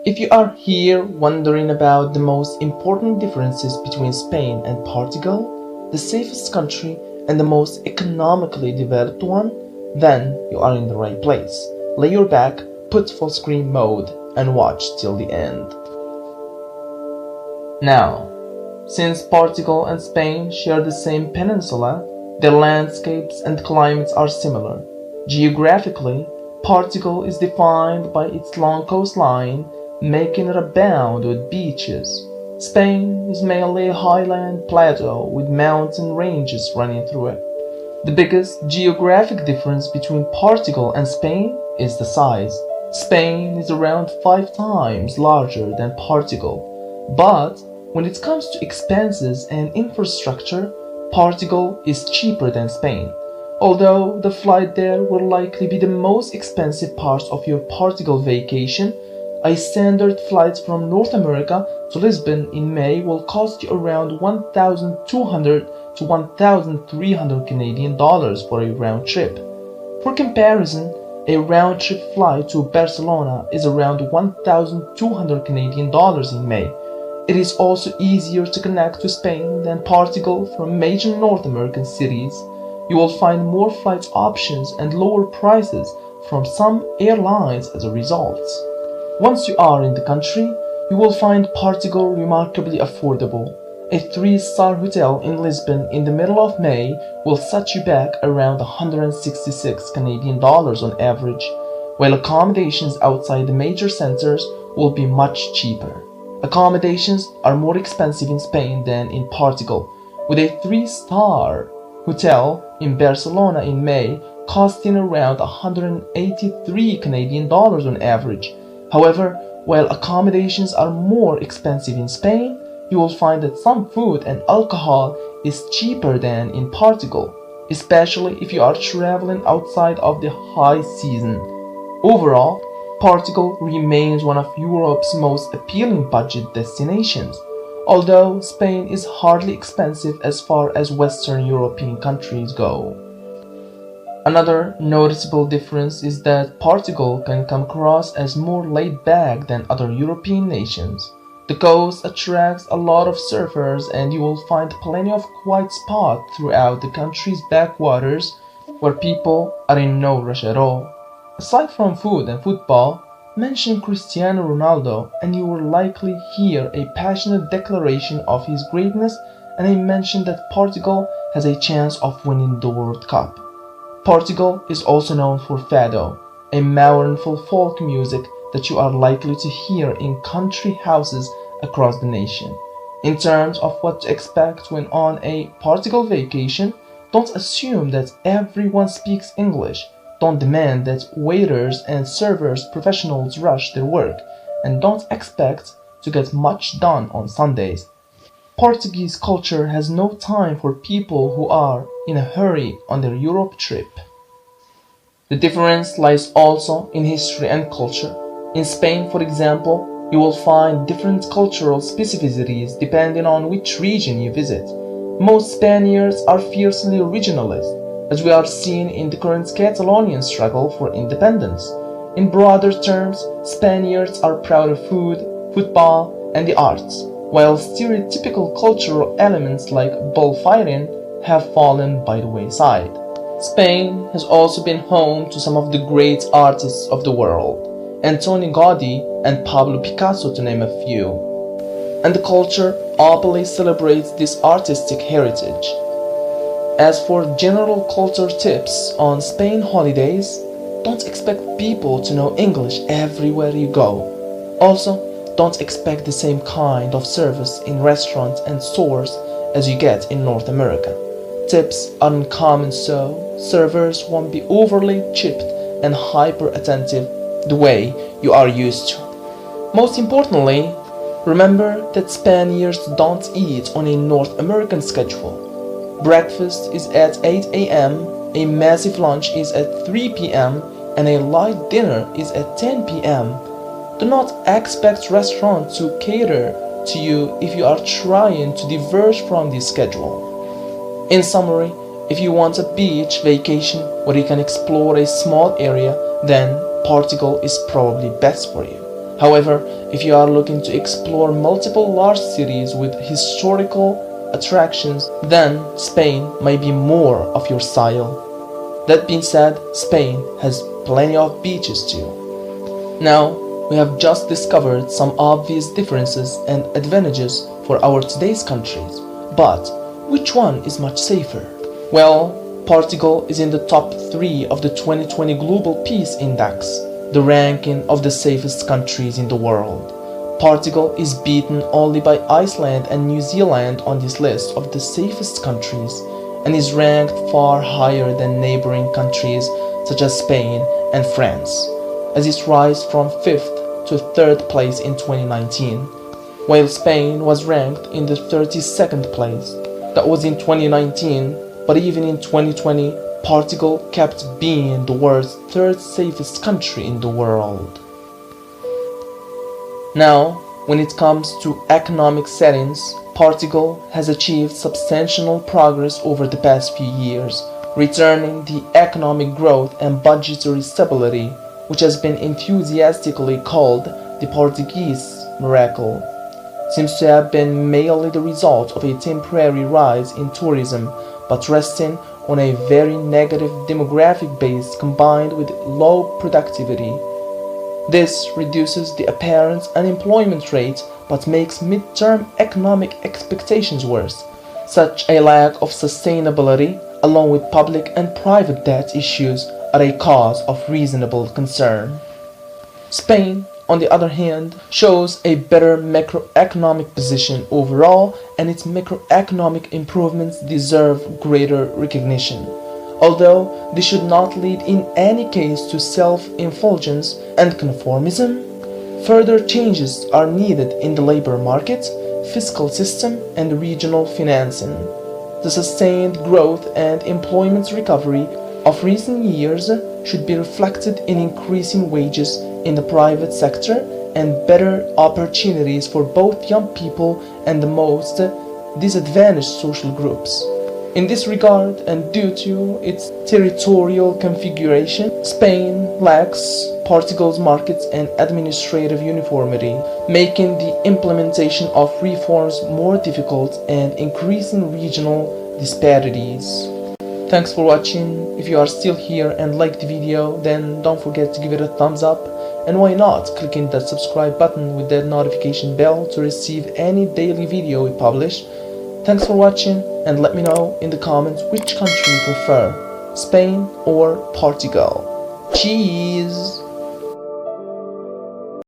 If you are here wondering about the most important differences between Spain and Portugal, the safest country and the most economically developed one, then you are in the right place. Lay your back, put full screen mode, and watch till the end. Now, since Portugal and Spain share the same peninsula, their landscapes and climates are similar. Geographically, Portugal is defined by its long coastline, making it abound with beaches. Spain is mainly a highland plateau with mountain ranges running through it. The biggest geographic difference between Portugal and Spain is the size. Spain is around 5 times larger than Portugal, but when it comes to expenses and infrastructure, Portugal is cheaper than Spain. Although the flight there will likely be the most expensive part of your Portugal vacation, a standard flight from North America to Lisbon in May will cost you around 1,200 to 1,300 Canadian dollars for a round trip. For comparison, a round trip flight to Barcelona is around 1,200 Canadian dollars in May. It is also easier to connect to Spain than Portugal from major North American cities. You will find more flight options and lower prices from some airlines as a result. Once you are in the country, you will find Portugal remarkably affordable. A 3-star hotel in Lisbon in the middle of May will set you back around 166 Canadian dollars on average, while accommodations outside the major centers will be much cheaper. Accommodations are more expensive in Spain than in Portugal, with a 3-star hotel in Barcelona in May costing around 183 Canadian dollars on average. However, while accommodations are more expensive in Spain, you will find that some food and alcohol is cheaper than in Portugal, especially if you are traveling outside of the high season. Overall, Portugal remains one of Europe's most appealing budget destinations, although Spain is hardly expensive as far as Western European countries go. Another noticeable difference is that Portugal can come across as more laid back than other European nations. The coast attracts a lot of surfers, and you will find plenty of quiet spots throughout the country's backwaters where people are in no rush at all. Aside from food and football, mention Cristiano Ronaldo and you will likely hear a passionate declaration of his greatness and a mention that Portugal has a chance of winning the World Cup. Portugal is also known for fado, a mournful folk music that you are likely to hear in country houses across the nation. In terms of what to expect when on a Portugal vacation, don't assume that everyone speaks English. Don't demand that waiters and servers professionals rush their work, and don't expect to get much done on Sundays. Portuguese culture has no time for people who are in a hurry on their Europe trip. The difference lies also in history and culture. In Spain, for example, you will find different cultural specificities depending on which region you visit. Most Spaniards are fiercely regionalist, as we are seeing in the current Catalonian struggle for independence. In broader terms, Spaniards are proud of food, football, and the arts, while stereotypical cultural elements like bullfighting have fallen by the wayside. Spain has also been home to some of the great artists of the world, Antoni Gaudí and Pablo Picasso to name a few. And the culture openly celebrates this artistic heritage. As for general culture tips on Spain holidays, don't expect people to know English everywhere you go. Also, don't expect the same kind of service in restaurants and stores as you get in North America. Tips are uncommon, so servers won't be overly chipped and hyper attentive the way you are used to. Most importantly, remember that Spaniards don't eat on a North American schedule. Breakfast is at 8 a.m., a massive lunch is at 3 p.m., and a light dinner is at 10 p.m. Do not expect restaurants to cater to you if you are trying to diverge from this schedule. In summary, if you want a beach vacation where you can explore a small area, then Portugal is probably best for you. However, If you are looking to explore multiple large cities with historical attractions, then Spain may be more of your style. That being said, Spain has plenty of beaches too. Now, we have just discovered some obvious differences and advantages for our today's countries, but which one is much safer? Well, Portugal is in the top 3 of the 2020 Global Peace Index, the ranking of the safest countries in the world. Portugal is beaten only by Iceland and New Zealand on this list of the safest countries, and is ranked far higher than neighboring countries such as Spain and France, as it rises from 5th to 3rd place in 2019, while Spain was ranked in the 32nd place. That was in 2019, but even in 2020, Portugal kept being the world's 3rd safest country in the world. Now, when it comes to economic settings, Portugal has achieved substantial progress over the past few years, returning the economic growth and budgetary stability, which has been enthusiastically called the Portuguese miracle. Seems to have been mainly the result of a temporary rise in tourism, but resting on a very negative demographic base combined with low productivity. This reduces the apparent unemployment rate but makes mid-term economic expectations worse. Such a lack of sustainability, along with public and private debt issues, are a cause of reasonable concern. Spain, on the other hand, shows a better macroeconomic position overall, and its macroeconomic improvements deserve greater recognition. Although this should not lead in any case to self-indulgence and conformism, further changes are needed in the labor market, fiscal system, and regional financing. The sustained growth and employment recovery of recent years should be reflected in increasing wages in the private sector and better opportunities for both young people and the most disadvantaged social groups. In this regard, and due to its territorial configuration, Spain lacks Portugal's markets and administrative uniformity, making the implementation of reforms more difficult and increasing regional disparities. Thanks for watching. If you are still here and like the video, then don't forget to give it a thumbs up, and why not clicking that subscribe button with that notification bell to receive any daily video we publish. Thanks for watching, and let me know in the comments which country you prefer, Spain or Portugal. Cheers!